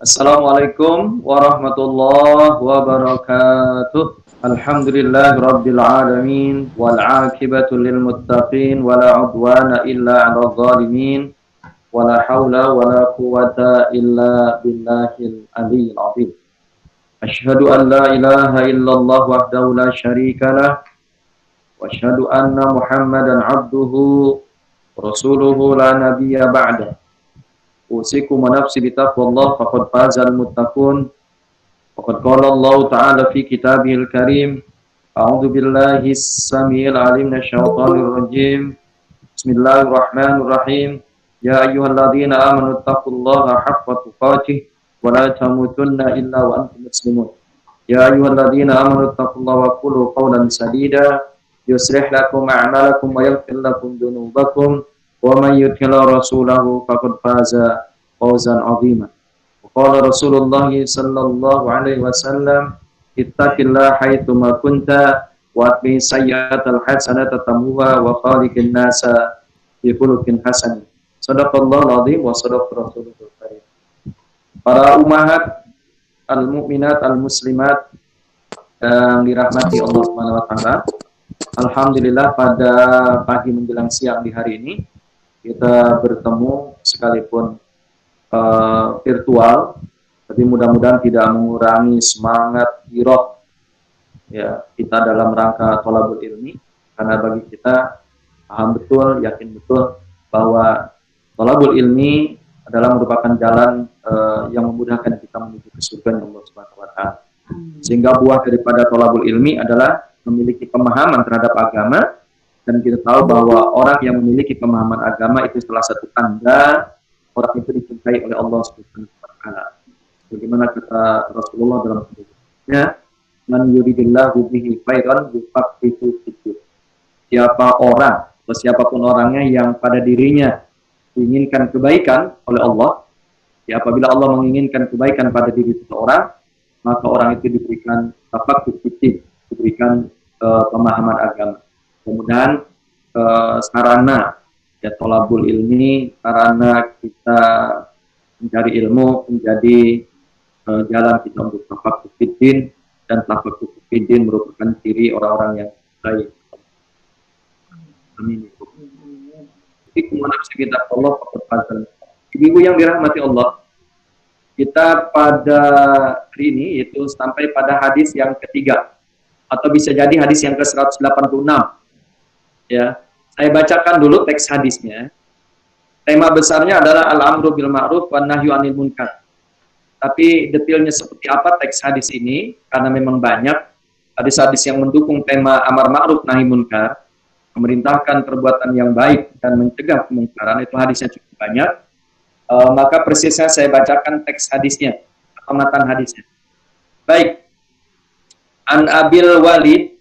Assalamualaikum warahmatullahi wabarakatuh. Alhamdulillah rabbil alamin wal aqibatu lil muttaqin wala udwana illa 'alal zalimin wala haula wala quwwata illa billahil aliyyil azim. Asyhadu an la ilaha illallah wahdahu la syarikalah wa asyhadu anna Muhammadan 'abduhu rasuluhu la nabiyya ba'da. Usikum wa nafsi bitaqwallah faqad fazal muttaqun. Faqad qala Allah Ta'ala fi kitabihil karim. A'udzu billahi as-samiil 'alim minasyaitonir rajim. Bismillahirrahmanirrahim. Ya ayyuhalladzina amanu taqullaha haqqa tuqatih wa la tamutunna illa wa antum muslimun. Ya ayyuhalladzina amanu taqullaha wa qulu qawlan sadida yuslih lakum a'malakum wa yaghfir lakum dhunubakum. Wa man yuti'ir rasulahu faqad faza fawzan 'azima. Qala Rasulullah sallallahu alaihi wasallam, ittaqillaha haitsu ma kunta wa atbi sayyi'atal hasanata tamuha wa khaliqin nasa bi khuluqin hasan. Shadaqallahul 'azim wa shadaqa rasulul karim. Para ummahat al-mukminat al-muslimat yang dirahmati Allah Subhanahu wa taala. Alhamdulillah pada pagi menjelang siang di hari ini kita bertemu sekalipun virtual, tapi mudah-mudahan tidak mengurangi semangat giroh ya kita dalam rangka thalabul ilmi, karena bagi kita paham betul, yakin betul bahwa thalabul ilmi adalah merupakan jalan yang memudahkan kita menuju ke surga Allah Subhanahu wa taala. Sehingga buah daripada thalabul ilmi adalah memiliki pemahaman terhadap agama. Dan kita tahu bahwa orang yang memiliki pemahaman agama itu salah satu tanda orang itu dicintai oleh Allah Subhanahu wa taala. Bagaimana kata Rasulullah dalam hadisnya, "Man yuridillahu bihi khairan yufaqihu fid-din." Siapa orang atau siapapun orangnya yang pada dirinya diinginkan kebaikan oleh Allah, ya apabila Allah menginginkan kebaikan pada diri seseorang, maka orang itu diberikan tafaqquh fid-din, diberikan pemahaman agama. Kemudian sarana ya thalabul ilmi, sarana kita mencari ilmu menjadi jalan kita untuk tafaqquh fiddin, dan tafaqquh fiddin merupakan ciri orang-orang yang baik. Amin. Ibu-ibu yang dirahmati Allah, kita pada hari ini itu sampai pada hadis yang ketiga, atau bisa jadi hadis yang ke-186. Ya, saya bacakan dulu teks hadisnya. Tema besarnya adalah al-amru bil ma'ruf wan nahyu 'anil munkar. Tapi detailnya seperti apa teks hadis ini, karena memang banyak hadis-hadis yang mendukung tema amar ma'ruf nahi munkar, memerintahkan perbuatan yang baik dan mencegah kemungkaran, itu hadisnya cukup banyak. Maka persisnya saya bacakan teks hadisnya, atau matan hadisnya. Baik. An Abil Walid,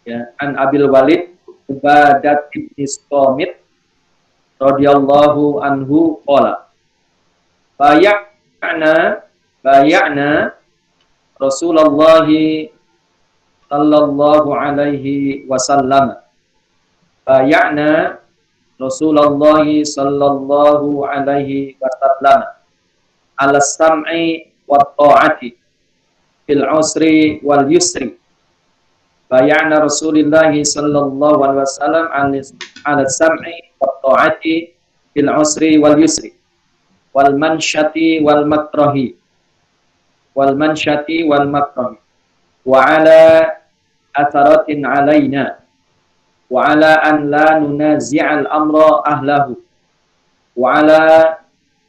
ya, An Abil Walid Ubadat bin Istomit radhiyallahu anhu qala bay'na Rasulullah sallallahu alaihi wasallam bay'na Rasulullah sallallahu alaihi wasallam ala sam'i wa ta'ati fil usri wal yusri. Bayana Rasulullah sallallahu alaihi wasallam ala sam'i wa ta'ati fil usri wal yusri wal mansyati wal makrahi wa ala atharatin alaina wa ala an la nunazi'al amra ahlahu wa ala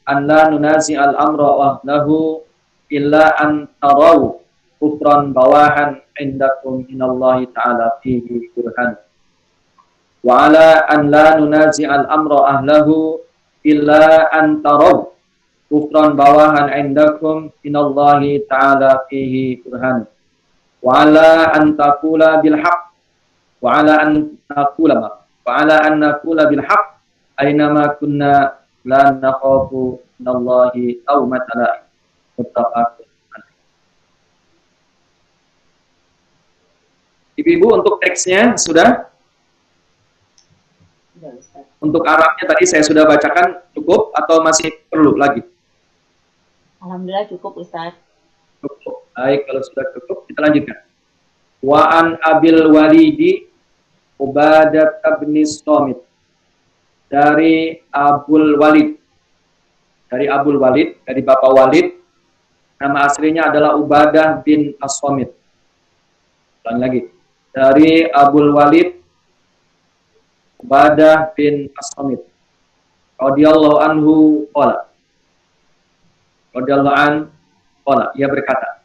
an la nunazi'al amra ahlahu illa an taraw kufran bawahan indakum minallahi ta'ala fihi burhan wa ala an la nunazi'al amra ahlahu illa an taraw kufran bawahan indakum minallahi ta'ala fihi burhan wa ala an taqula bil haqq wa ala an naqula bil haqq aynama kunna la nakhafu minallahi tawmata la'im. Muttafaqun. Ibu-ibu untuk teksnya sudah? Untuk Arabnya tadi saya sudah bacakan, cukup atau masih perlu lagi? Alhamdulillah cukup Ustaz. Cukup. Baik, kalau sudah cukup kita lanjutkan. Wa an Abil Walidi Ubadah bin Samit, dari Abul Walid, dari Bapak Walid, nama aslinya adalah Ubadah bin As-Samit. Ulang lagi, dari Abul Walid Ubadah bin As-Samit radhiyallahu anhu qala, radhiyallahu an qala, ia berkata,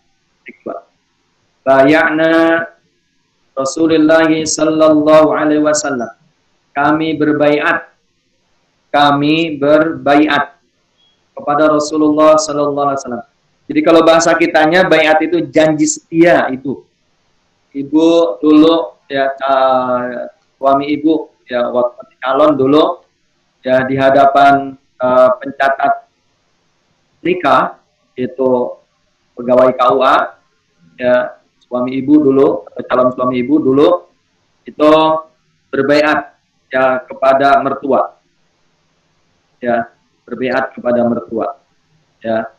bay'na Rasulullah sallallahu alaihi wasallam, kami berbaiat kepada Rasulullah sallallahu alaihi wasallam. Jadi kalau bahasa kitanya baiat itu janji setia itu. Ibu dulu ya, suami ibu ya waktu calon dulu ya di hadapan pencatat nikah itu pegawai KUA ya, suami ibu dulu atau calon suami ibu dulu itu berbaiat ya kepada mertua. Ya, berbaiat kepada mertua. Ya,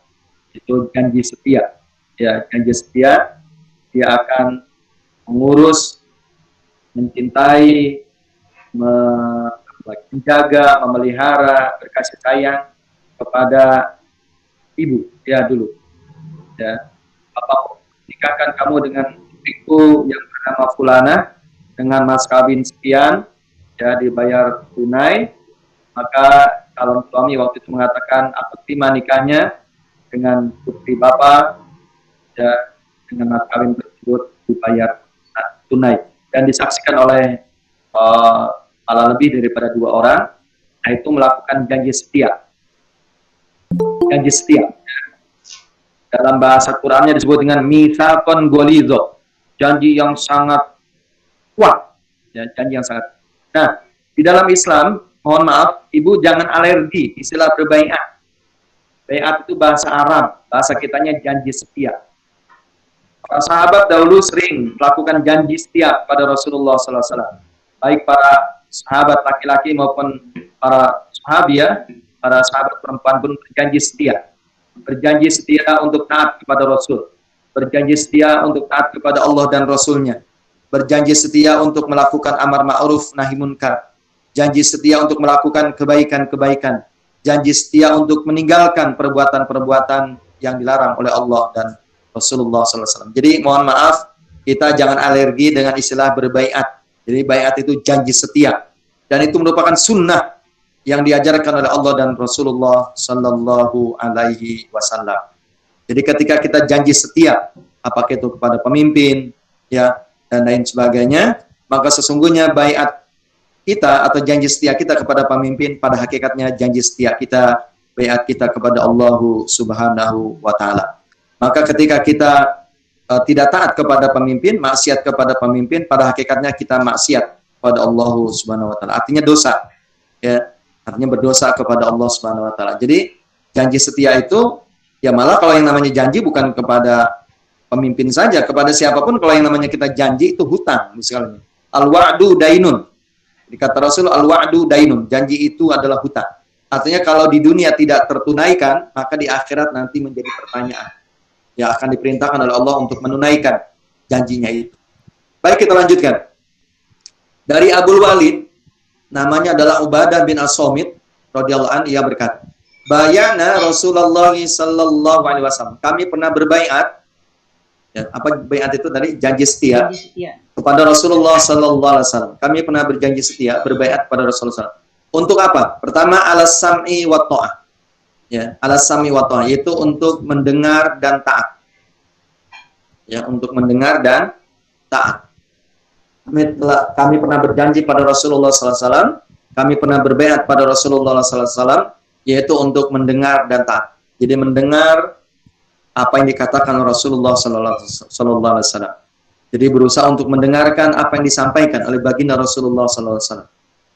itu janji setia. Ya, janji setia, dia akan mengurus, mencintai, menjaga, memelihara, berkasih sayang kepada ibu ya dulu. Ya, Bapak nikahkan kamu dengan istriku yang bernama Fulana dengan mas kawin sekian, ya dibayar tunai. Maka calon suami waktu itu mengatakan aku terima nikahnya dengan putri bapak, ya dengan mas kawin tersebut dibayar tunai dan disaksikan oleh malah lebih daripada 2 orang. Nah, itu melakukan janji setia. Janji setia. Dalam bahasa Qur'annya disebut dengan mitsaqon ghalidho, janji yang sangat kuat. Ya, janji yang sangat. Nah, di dalam Islam, mohon maaf, ibu jangan alergi istilah berbaiat. Baiat itu bahasa Arab, bahasa kitanya janji setia. Para sahabat dahulu sering melakukan janji setia pada Rasulullah SAW. Baik para sahabat laki-laki maupun para sahabiah, para sahabat perempuan pun berjanji setia. Berjanji setia untuk taat kepada Rasul. Berjanji setia untuk taat kepada Allah dan Rasulnya. Berjanji setia untuk melakukan amar ma'ruf nahi munkar. Janji setia untuk melakukan kebaikan-kebaikan. Janji setia untuk meninggalkan perbuatan-perbuatan yang dilarang oleh Allah dan Rasulullah SAW. Jadi mohon maaf, kita jangan alergi dengan istilah berbaiat. Jadi baiat itu janji setia. Dan itu merupakan sunnah yang diajarkan oleh Allah dan Rasulullah Sallallahu Alaihi Wasallam. Jadi ketika kita janji setia, apakah itu kepada pemimpin, ya dan lain sebagainya, maka sesungguhnya baiat kita atau janji setia kita kepada pemimpin pada hakikatnya janji setia kita, baiat kita kepada Allah Subhanahu Wa Taala. Maka ketika kita tidak taat kepada pemimpin, maksiat kepada pemimpin, pada hakikatnya kita maksiat kepada Allah Subhanahu Wa Taala. Artinya dosa, ya. Artinya berdosa kepada Allah Subhanahu Wa Taala. Jadi janji setia itu ya malah kalau yang namanya janji bukan kepada pemimpin saja, kepada siapapun kalau yang namanya kita janji itu hutang misalnya. Al-wa'du dainun. Dikata Rasul al-wa'du dainun. Janji itu adalah hutang. Artinya kalau di dunia tidak tertunaikan, maka di akhirat nanti menjadi pertanyaan. Ya akan diperintahkan oleh Allah untuk menunaikan janjinya itu. Baik, kita lanjutkan. Dari Abul Walid, namanya adalah Ubadah bin As-Samit radhiyallahu anhu, ia berkata, bayana Rasulullah sallallahu alaihi wasallam. Kami pernah berbaiat. Ya, apa baiat itu tadi? Janji setia. Kepada Rasulullah sallallahu alaihi wasallam. Kami pernah berjanji setia, berbaiat kepada Rasulullah. Untuk apa? Pertama, alas sam'i wa ta'ah. Ya, alas sam'i wa ta'ah, yaitu untuk mendengar dan taat. Ya, untuk mendengar dan taat. Kami pernah berjanji pada Rasulullah SAW, kami pernah berbaiat pada Rasulullah SAW, yaitu untuk mendengar dan taat. Jadi mendengar apa yang dikatakan Rasulullah SAW. Jadi berusaha untuk mendengarkan apa yang disampaikan oleh baginda Rasulullah SAW.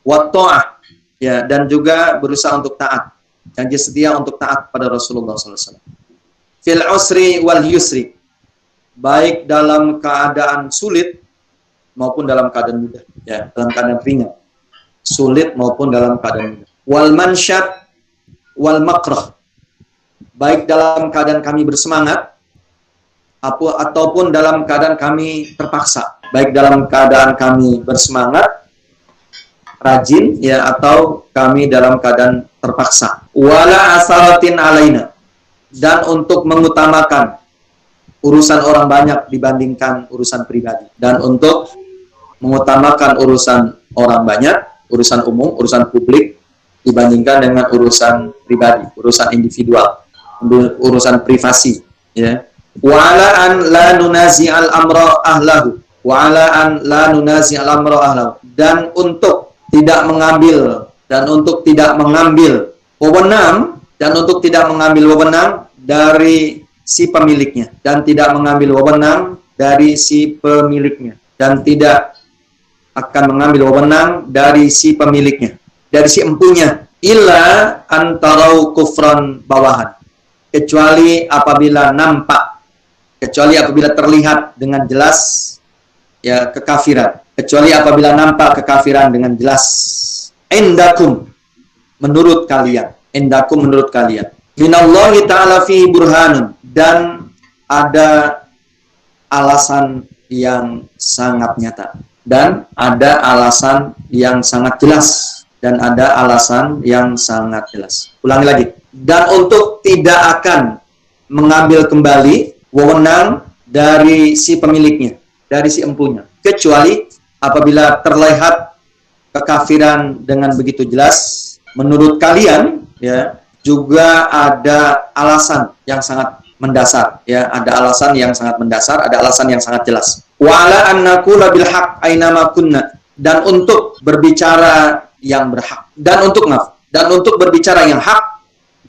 Wa ta'ah, ya, dan juga berusaha untuk taat. Janji setia untuk taat pada Rasulullah SAW. Fil usri wal yusri, baik dalam keadaan sulit maupun dalam keadaan mudah, ya, dalam keadaan ringan, sulit maupun dalam keadaan mudah. Wal mansyat wal makrah, baik dalam keadaan kami bersemangat ataupun dalam keadaan kami terpaksa, baik dalam keadaan kami bersemangat, rajin, ya, atau kami dalam keadaan terpaksa. Wala asaratin alaina, dan untuk mengutamakan urusan orang banyak dibandingkan urusan pribadi, dan untuk mengutamakan urusan orang banyak, urusan umum, urusan publik dibandingkan dengan urusan pribadi, urusan individual, urusan privasi, ya. Wa'ala an la nunazi al-amra ahlahu, wa'ala an la nunazi al-amra ahlahu, dan untuk tidak mengambil wewenang, dan untuk tidak mengambil wewenang dari si pemiliknya, dan tidak mengambil wewenang dari si pemiliknya, dan tidak akan mengambil wewenang dari si pemiliknya, dari si empunya, illa antarau kufran bawahan, kecuali apabila terlihat dengan jelas, ya, kekafiran, kecuali apabila nampak kekafiran dengan jelas. Indakum, menurut kalian, minallahi ta'ala fi burhanun, dan ada alasan yang sangat nyata, dan ada alasan yang sangat jelas, Ulangi lagi. Dan untuk tidak akan mengambil kembali wewenang dari si pemiliknya, dari si empunya, kecuali apabila terlihat kekafiran dengan begitu jelas. Menurut kalian, ya, juga ada alasan yang sangat mendasar, ya, ada alasan yang sangat jelas. Wa'ala an naqula bil haqq aina ma kunna, dan untuk berbicara yang berhak, dan untuk berbicara yang hak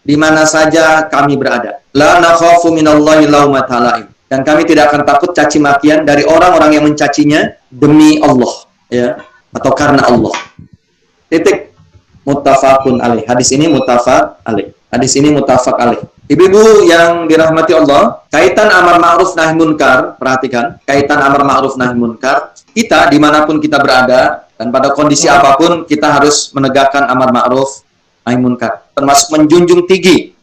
di mana saja kami berada. La nakhafu minallahi laumata laim, dan kami tidak akan takut caci makian dari orang-orang yang mencacinya demi Allah, ya, atau karena Allah. Titik. Muttafaqun alaih. Hadis ini muttafaq alaih. Ibu-ibu yang dirahmati Allah, kaitan amar ma'ruf nahi munkar, perhatikan, kaitan amar ma'ruf nahi munkar, kita dimanapun kita berada dan pada kondisi apapun kita harus menegakkan amar ma'ruf nahi munkar, termasuk menjunjung tinggi,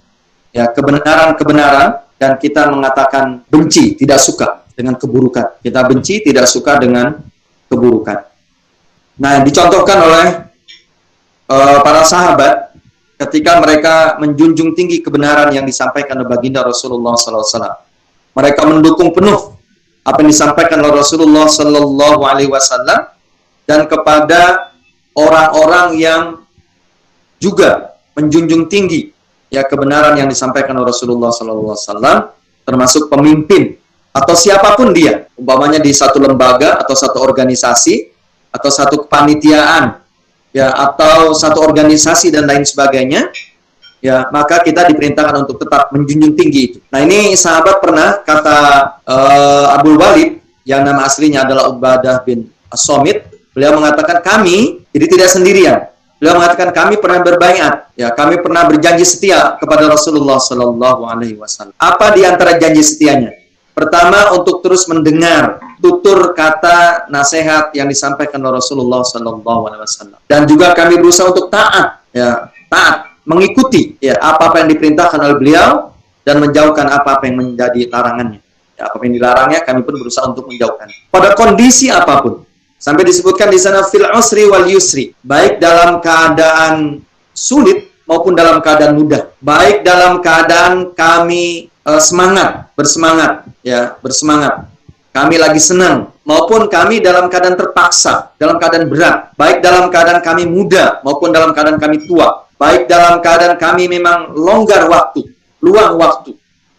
ya, kebenaran-kebenaran, dan kita mengatakan benci, tidak suka dengan keburukan. Kita benci, tidak suka dengan keburukan. Nah, dicontohkan oleh para sahabat ketika mereka menjunjung tinggi kebenaran yang disampaikan oleh baginda Rasulullah SAW. Mereka mendukung penuh apa yang disampaikan oleh Rasulullah SAW, dan kepada orang-orang yang juga menjunjung tinggi, ya, kebenaran yang disampaikan oleh Rasulullah SAW, termasuk pemimpin atau siapapun dia, umpamanya di satu lembaga atau satu organisasi atau satu kepanitiaan, ya, atau satu organisasi dan lain sebagainya, ya, maka kita diperintahkan untuk tetap menjunjung tinggi itu. Nah, ini sahabat pernah, kata Abdul Walid, yang nama aslinya adalah Ubadah bin As-Somit, beliau mengatakan kami, jadi tidak sendirian. Beliau mengatakan kami pernah berbaiat, ya, kami pernah berjanji setia kepada Rasulullah SAW. Apa di antara janji setianya? Pertama, untuk terus mendengar tutur kata nasihat yang disampaikan oleh Rasulullah SAW, dan juga kami berusaha untuk taat, ya, mengikuti, ya, apa yang diperintahkan oleh beliau, dan menjauhkan apa yang menjadi larangannya. Ya, apa yang dilarangnya kami pun berusaha untuk menjauhkan. Pada kondisi apapun, sampai disebutkan di sana fil usri wal yusri, baik dalam keadaan sulit maupun dalam keadaan mudah, baik dalam keadaan kami bersemangat, kami lagi senang, maupun kami dalam keadaan terpaksa, dalam keadaan berat, baik dalam keadaan kami muda maupun dalam keadaan kami tua, baik dalam keadaan kami memang longgar waktu, luang waktu,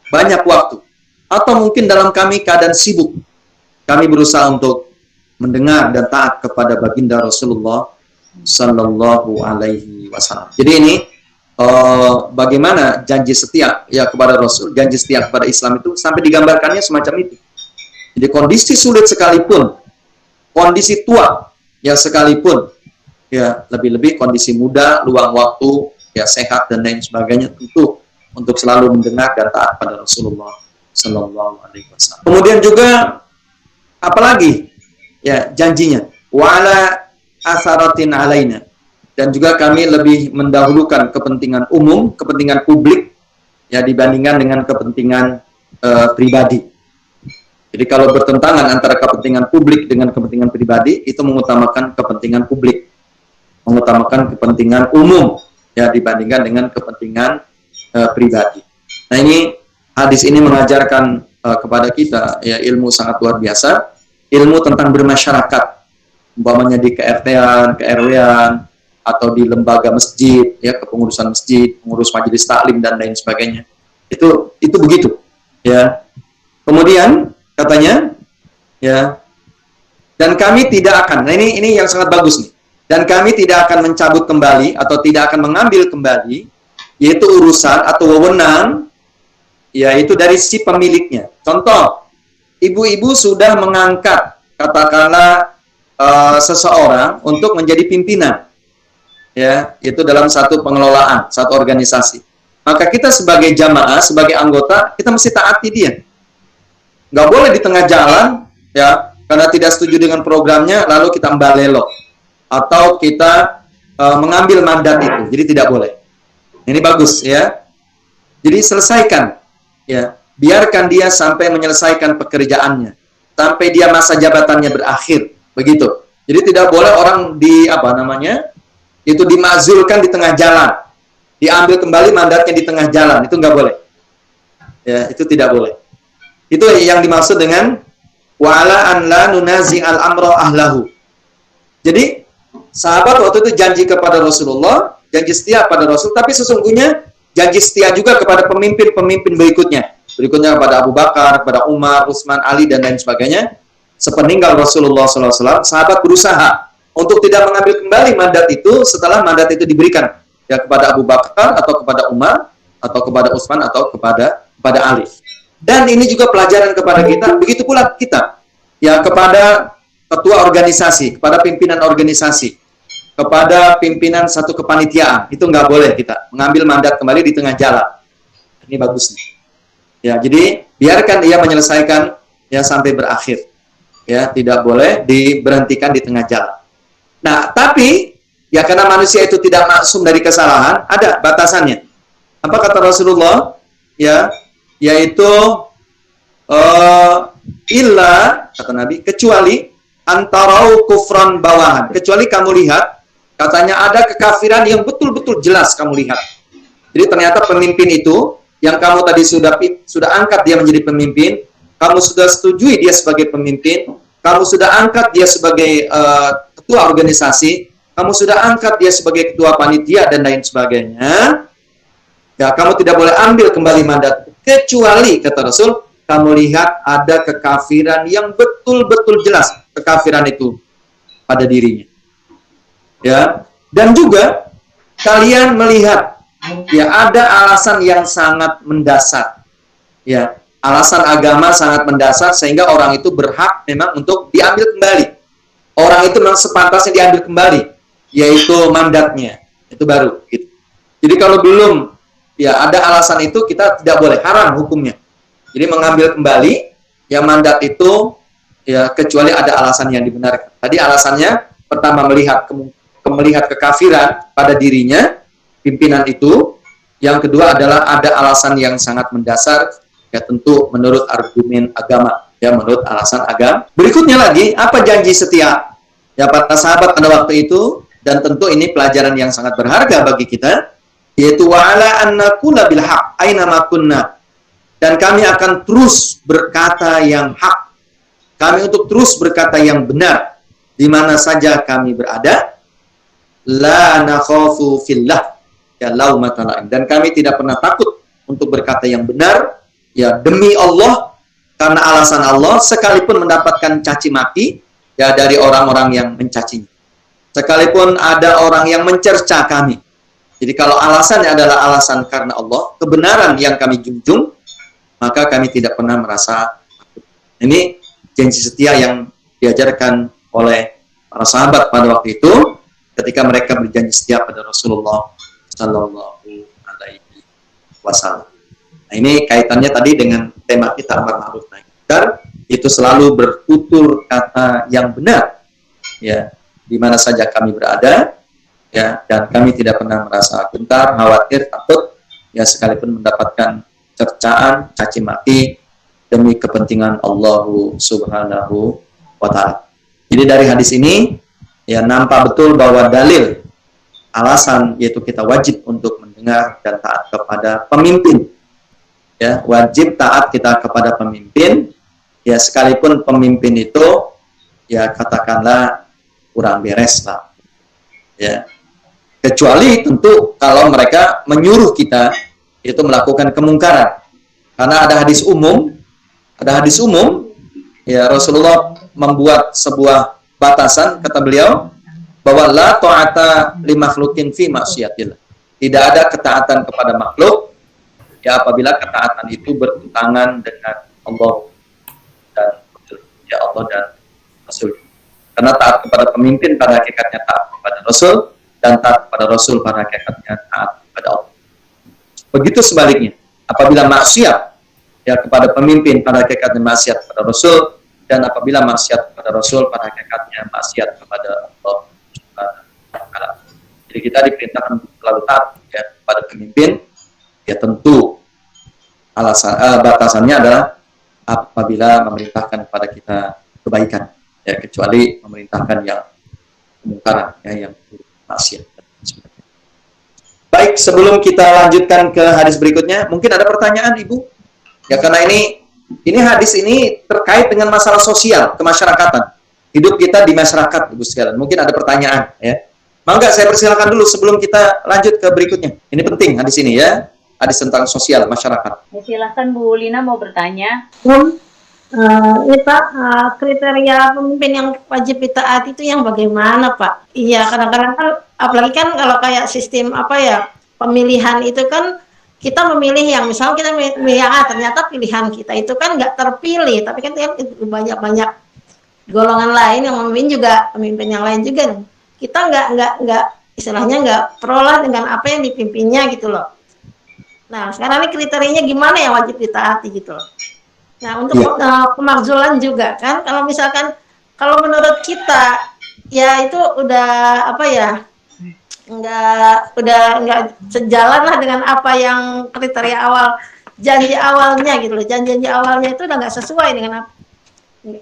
banyak waktu, atau mungkin dalam kami keadaan sibuk, kami berusaha untuk mendengar dan taat kepada baginda Rasulullah Sallallahu Alaihi Wasallam. Jadi ini bagaimana janji setia, ya, kepada Rasul, janji setia kepada Islam itu sampai digambarkannya semacam itu. Jadi kondisi sulit sekalipun, kondisi tua, ya, sekalipun, ya, lebih-lebih kondisi muda, luang waktu, ya, sehat dan lain sebagainya, tentu untuk selalu mendengar dan taat pada Rasulullah Sallallahu Alaihi Wasallam. Kemudian juga apalagi, ya, janjinya, wala asaratin alaina, dan juga kami lebih mendahulukan kepentingan umum, kepentingan publik, ya dibandingkan dengan kepentingan pribadi. Jadi kalau bertentangan antara kepentingan publik dengan kepentingan pribadi, itu mengutamakan kepentingan publik, mengutamakan kepentingan umum ya dibandingkan dengan kepentingan pribadi. Nah, ini hadis ini mengajarkan kepada kita ya ilmu sangat luar biasa, ilmu tentang bermasyarakat, umpamanya di KRT-an, KRW-an, atau di lembaga masjid, ya kepengurusan masjid, pengurus majelis taklim dan lain sebagainya. Itu begitu, ya. Kemudian katanya, ya, dan kami tidak akan. Nah, ini yang sangat bagus nih. Dan kami tidak akan mencabut kembali atau tidak akan mengambil kembali, yaitu urusan atau wewenang, yaitu dari si pemiliknya. Contoh, ibu-ibu sudah mengangkat, katakanlah seseorang untuk menjadi pimpinan, ya, itu dalam satu pengelolaan, satu organisasi. Maka kita sebagai jamaah, sebagai anggota, kita mesti taati dia. Nggak boleh di tengah jalan, ya, karena tidak setuju dengan programnya, lalu kita mbalelo atau kita mengambil mandat itu. Jadi tidak boleh. Ini bagus, ya. Jadi selesaikan, ya, biarkan dia sampai menyelesaikan pekerjaannya, sampai dia masa jabatannya berakhir, begitu. Jadi tidak boleh orang itu dimakzulkan di tengah jalan, diambil kembali mandatnya di tengah jalan, itu nggak boleh. Ya, itu tidak boleh. Itu yang dimaksud dengan wa'ala an la nunazi al-amra ahlahu. Jadi sahabat waktu itu janji kepada Rasulullah, janji setia pada Rasul, tapi sesungguhnya janji setia juga kepada pemimpin-pemimpin berikutnya. Berikutnya kepada Abu Bakar, kepada Umar, Utsman, Ali, dan lain sebagainya. Sepeninggal Rasulullah SAW, sahabat berusaha untuk tidak mengambil kembali mandat itu setelah mandat itu diberikan, ya, kepada Abu Bakar atau kepada Umar atau kepada Utsman atau kepada Ali. Dan ini juga pelajaran kepada kita, begitu pula kita, ya, kepada ketua organisasi, kepada pimpinan organisasi, kepada pimpinan satu kepanitiaan, itu nggak boleh kita mengambil mandat kembali di tengah jalan. Ini bagus nih. Ya, jadi biarkan dia menyelesaikan, ya, sampai berakhir. Ya, tidak boleh diberhentikan di tengah jalan. Nah, tapi ya karena manusia itu tidak maksum dari kesalahan, ada batasannya. Apa kata Rasulullah? Ya, yaitu illa, kata Nabi, kecuali antarau kufran bawahan. Kecuali kamu lihat, katanya ada kekafiran yang betul-betul jelas kamu lihat. Jadi ternyata pemimpin itu yang kamu tadi sudah angkat dia menjadi pemimpin, kamu sudah setujui dia sebagai pemimpin, kamu sudah angkat dia sebagai ketua organisasi, kamu sudah angkat dia sebagai ketua panitia dan lain sebagainya. Ya, kamu tidak boleh ambil kembali mandat kecuali, kata Rasul, kamu lihat ada kekafiran yang betul-betul jelas kekafiran itu pada dirinya. Ya, dan juga kalian melihat, ya, ada alasan yang sangat mendasar. Ya, alasan agama sangat mendasar sehingga orang itu berhak memang untuk diambil kembali. Orang itu memang sepantasnya diambil kembali, yaitu mandatnya. Itu baru gitu. Jadi kalau belum, ya, ada alasan itu, kita tidak boleh, haram hukumnya. Jadi mengambil kembali ya mandat itu, ya, kecuali ada alasan yang dibenarkan. Tadi alasannya pertama melihat kekafiran pada dirinya pimpinan itu. Yang kedua adalah ada alasan yang sangat mendasar, ya, tentu menurut argumen agama, ya, menurut alasan agama. Berikutnya lagi, apa janji setia? Ya, para sahabat pada waktu itu, dan tentu ini pelajaran yang sangat berharga bagi kita, yaitu wa'ala an naqula bil haq aina ma kunna. Dan kami akan terus berkata yang hak. Kami untuk terus berkata yang benar di mana saja kami berada. La nakhafu fillah, ya, laumata laim. Dan kami tidak pernah takut untuk berkata yang benar, ya, demi Allah, karena alasan Allah, sekalipun mendapatkan caci maki, ya, dari orang-orang yang mencacinya. Sekalipun ada orang yang mencerca kami. Jadi kalau alasannya adalah alasan karena Allah, kebenaran yang kami junjung, maka kami tidak pernah merasa takut. Ini janji setia yang diajarkan oleh para sahabat pada waktu itu ketika mereka berjanji setia pada Rasulullah Sallallahu Alaihi Wasallam. Nah, ini kaitannya tadi dengan tema kita amar ma'ruf nahi munkar, itu selalu bertutur kata yang benar, ya, di mana saja kami berada, ya, dan kami tidak pernah merasa gentar, khawatir, takut ya sekalipun mendapatkan cercaan, caci maki demi kepentingan Allah Subhanahu wa taala. Jadi dari hadis ini ya nampak betul bahwa dalil alasan yaitu kita wajib untuk mendengar dan taat kepada pemimpin. Ya, wajib taat kita kepada pemimpin ya sekalipun pemimpin itu ya katakanlah kurang beres lah. Ya. Kecuali tentu kalau mereka menyuruh kita itu melakukan kemungkaran. Karena ada hadis umum ya Rasulullah membuat sebuah batasan, kata beliau bahwa la ta'ata li makhluqin fi ma'siyatillah. Tidak ada ketaatan kepada makhluk ya apabila ketaatan itu bertentangan dengan Allah dan ya Allah dan Rasul. Karena taat kepada pemimpin pada hakikatnya taat kepada Rasul, dan taat kepada Rasul pada hakikatnya taat kepada Allah. Begitu sebaliknya, apabila maksiat ya kepada pemimpin pada hakikatnya maksiat kepada Rasul, dan apabila maksiat kepada Rasul pada hakikatnya maksiat kepada Allah. Jadi kita diperintahkan untuk selalu taat ya pada pemimpin. Ya tentu batasannya adalah apabila memerintahkan kepada kita kebaikan, ya kecuali memerintahkan yang kemungkaran, ya yang maksiat. Baik, sebelum kita lanjutkan ke hadis berikutnya, mungkin ada pertanyaan Ibu? Ya karena ini hadis ini terkait dengan masalah sosial kemasyarakatan, hidup kita di masyarakat, Ibu sekalian. Mungkin ada pertanyaan, ya. Mangga saya persilakan dulu sebelum kita lanjut ke berikutnya. Ini penting hadis ini ya, hadis tentang sosial masyarakat. Ya, silahkan Bu Lina mau bertanya. Ini Pak, kriteria pemimpin yang wajib ditaati itu yang bagaimana Pak? Iya, kadang-kadang kan, apalagi kan kalau kayak sistem pemilihan itu kan kita memilih yang misalnya kita memilih ternyata pilihan kita itu kan nggak terpilih, tapi kan banyak golongan lain yang memimpin juga, pemimpin yang lain juga. Kita nggak istilahnya nggak pro lah dengan apa yang dipimpinnya gitu loh. Nah, sekarang ini kriterianya gimana yang wajib ditaati gitu loh. Nah, untuk pemakzulan juga kan, kalau misalkan kalau menurut kita ya itu udah nggak sejalan lah dengan apa yang kriteria awal, janji awalnya gitu loh. Janji awalnya itu udah nggak sesuai dengan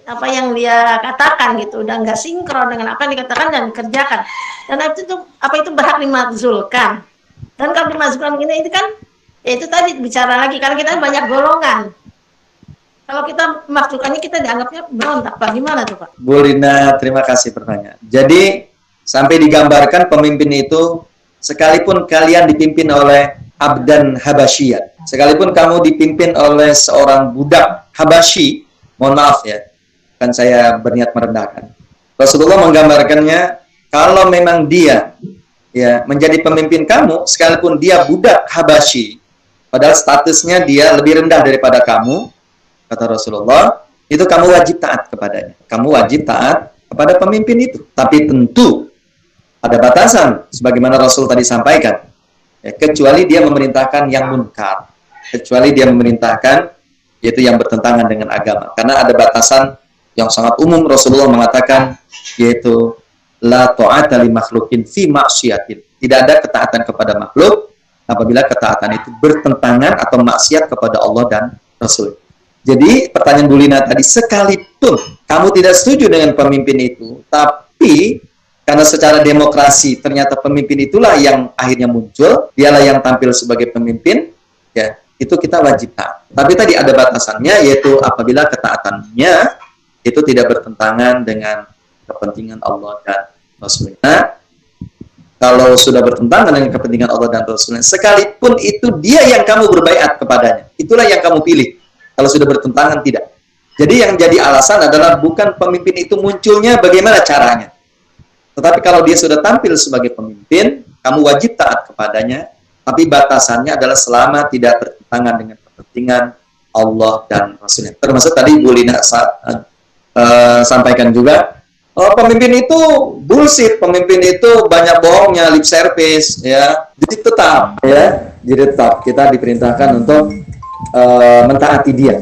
apa yang dia katakan gitu, udah nggak sinkron dengan apa yang dikatakan dan dikerjakan. Dan itu berhak dimakzulkan. Dan kalau dimakzulkan ini itu kan ya itu tadi bicara lagi karena kita banyak golongan. Kalau kita memakzulkannya kita dianggapnya berontak, Pak. Gimana tuh, Pak? Bu Lina, terima kasih pertanyaan. Jadi sampai digambarkan pemimpin itu sekalipun kalian dipimpin oleh abdan habasyian, sekalipun kamu dipimpin oleh seorang budak Habasyi, mohon maaf ya, kan saya berniat merendahkan. Rasulullah menggambarkannya kalau memang dia ya menjadi pemimpin kamu, sekalipun dia budak Habasyi, padahal statusnya dia lebih rendah daripada kamu, kata Rasulullah, itu kamu wajib taat kepadanya. Kamu wajib taat kepada pemimpin itu. Tapi tentu ada batasan, sebagaimana Rasul tadi sampaikan. Ya, kecuali dia memerintahkan yang munkar. Kecuali dia memerintahkan, yaitu yang bertentangan dengan agama. Karena ada batasan yang sangat umum, Rasulullah mengatakan, yaitu la ta'ata li makhlukin fi maksiatin. Tidak ada ketaatan kepada makhluk apabila ketaatan itu bertentangan atau maksiat kepada Allah dan Rasul. Jadi pertanyaan Bu Lina tadi, sekalipun kamu tidak setuju dengan pemimpin itu, tapi karena secara demokrasi ternyata pemimpin itulah yang akhirnya muncul, dialah yang tampil sebagai pemimpin, ya itu kita wajib taat. Tapi tadi ada batasannya, yaitu apabila ketaatannya itu tidak bertentangan dengan kepentingan Allah dan Rasulnya. Kalau sudah bertentangan dengan kepentingan Allah dan Rasulnya, sekalipun itu dia yang kamu berbaiat kepadanya, itulah yang kamu pilih. Kalau sudah bertentangan, tidak. Jadi yang jadi alasan adalah bukan pemimpin itu munculnya bagaimana caranya. Tetapi kalau dia sudah tampil sebagai pemimpin, kamu wajib taat kepadanya, tapi batasannya adalah selama tidak bertentangan dengan kepentingan Allah dan Rasulnya. Termasuk tadi Bu Lina sampaikan juga, pemimpin itu bullshit, pemimpin itu banyak bohongnya, lip service, ya. Jadi tetap, ya. Jadi tetap kita diperintahkan untuk mentaati dia.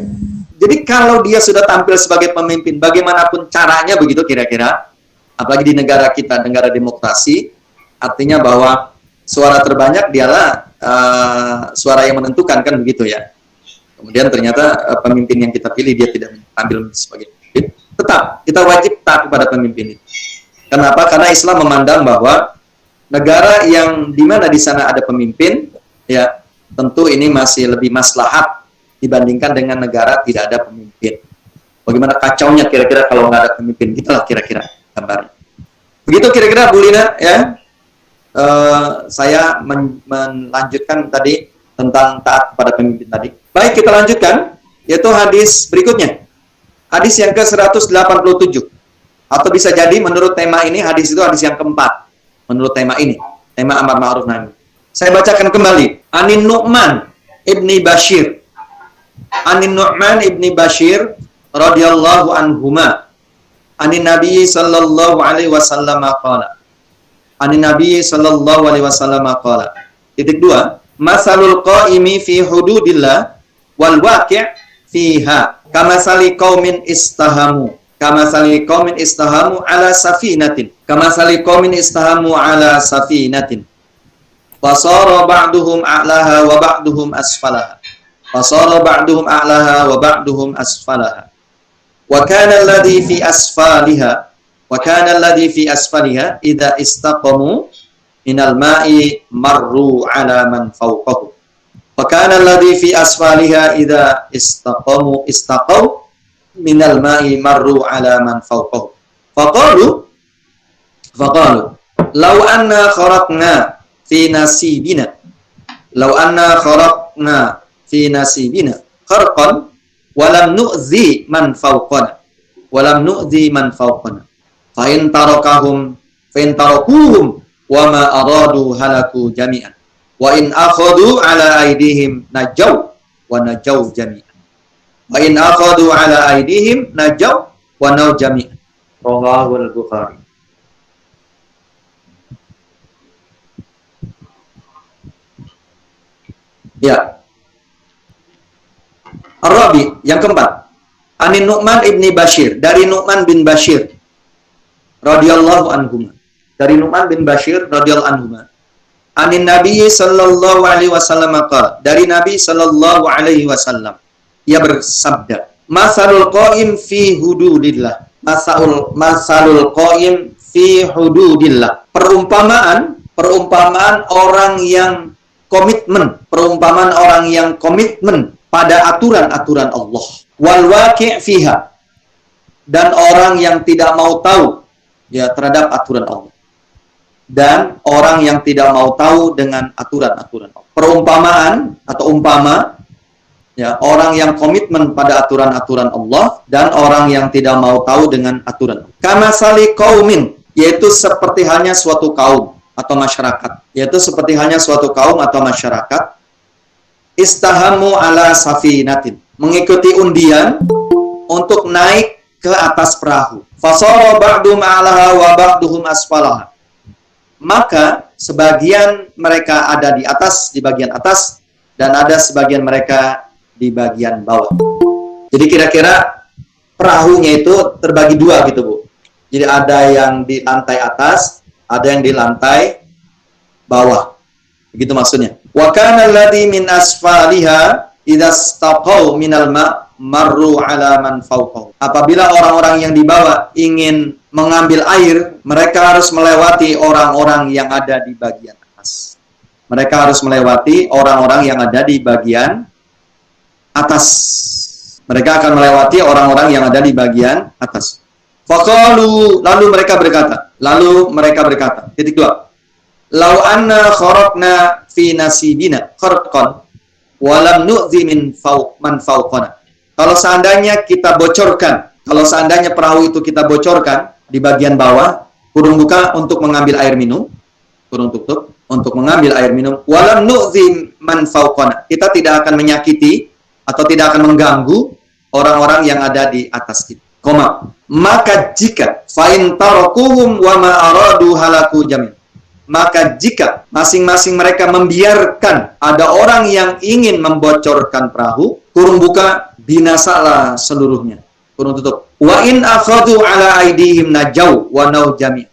Jadi kalau dia sudah tampil sebagai pemimpin, bagaimanapun caranya begitu kira-kira, apalagi di negara kita, negara demokrasi, artinya bahwa suara terbanyak dialah suara yang menentukan, kan begitu ya. Kemudian ternyata pemimpin yang kita pilih dia tidak ambil sebagai pemimpin. Tetap kita wajib taat kepada pemimpin itu. Kenapa? Karena Islam memandang bahwa negara yang dimana di sana ada pemimpin, ya tentu ini masih lebih maslahat dibandingkan dengan negara tidak ada pemimpin. Bagaimana kacaunya kira-kira kalau nggak ada pemimpin, gitulah kira-kira gambarnya. Begitu kira-kira Bu Lina ya. Saya melanjutkan tadi tentang taat kepada pemimpin tadi. Baik, kita lanjutkan, yaitu hadis berikutnya. Hadis yang ke-187. Atau bisa jadi menurut tema ini, hadis itu hadis yang keempat. Menurut tema ini, tema amar ma'ruf nahi. Saya bacakan kembali. Anin Nu'man ibni Bashir. Anin Nu'man ibni Bashir radhiyallahu anhuma. Anin Nabi sallallahu alaihi wasallam qala. Anin Nabi sallallahu alaihi wasallam qala. Titik 2. Masalul qa'imi fi hududillah wal waqi' fiha kamasali qaumin istahamu ala safinatin fasara ba'duhum a'laha wa ba'duhum asfalaha wa kana alladhi fi asfaliha idza istaqamu minal ma'i marru ala man fawqahu. Fakana alladhi fi asfaliha idza istaqaw minal ma'i marru ala man fawqahu. Faqalu law anna kharaqna fi nasibina kharqan wa lam nu'zi man fawqana fa in tarakuhum wa ma aradu halaku jami'an wa in akhadu ala aidihim najaw wa najaw jami'an rawahul Bukhari. Ya. Ar-Rabi yang keempat. Anin Nu'man ibni Bashir, dari Nu'man bin Bashir radhiyallahu anhu. Dari Nu'man bin Bashir radhiyallahu anhu. Anin Nabi sallallahu alaihi wasallam qala, dari Nabi sallallahu alaihi wasallam ia bersabda, masalul qaim fi hududillah. Masalul qaim fi hududillah. Perumpamaan orang yang komitmen, pada aturan-aturan Allah. Wal waqi' fiha, dan orang yang tidak mau tahu ya terhadap aturan Allah. Dan orang yang tidak mau tahu dengan aturan-aturan Allah. Perumpamaan atau umpama ya, orang yang komitmen pada aturan-aturan Allah dan orang yang tidak mau tahu dengan aturan. Kamasali qaumin, yaitu seperti halnya suatu kaum atau masyarakat. Istahamu ala safinatin, mengikuti undian untuk naik ke atas perahu. Fasara ba'dum a'laha wa ba'duhum asfalaha. Maka sebagian mereka ada di atas, di bagian atas, dan ada sebagian mereka di bagian bawah. Jadi kira-kira perahunya itu terbagi dua gitu Bu. Jadi ada yang di lantai atas, ada yang di lantai bawah. Begitu maksudnya. Wa kana alladhi min asfaliha idza istaqaw minal ma' marru ala man fawqahu. Apabila orang-orang yang di bawah ingin mengambil air, mereka harus melewati orang-orang yang ada di bagian atas. Mereka harus melewati orang-orang yang ada di bagian atas. Mereka akan melewati orang-orang yang ada di bagian atas. Faqalu, lalu mereka berkata, titik 2. Lau anna kharaqna fi nasibina kharqan wa lam nu'zi man fawqana. Kalau seandainya perahu itu kita bocorkan di bagian bawah, kurung buka, untuk mengambil air minum, kurung tutup, untuk mengambil air minum, walam nu'zi man fawqana, kita tidak akan menyakiti atau tidak akan mengganggu orang-orang yang ada di atas kita. Maka jika fa'in tarakuhum wa ma aradu halaku jami', maka jika masing-masing mereka membiarkan ada orang yang ingin membocorkan perahu, kurung buka, binasalah seluruhnya, kurung tutup. Wa in akhadhu ala aidihim najaw wa nau jami'.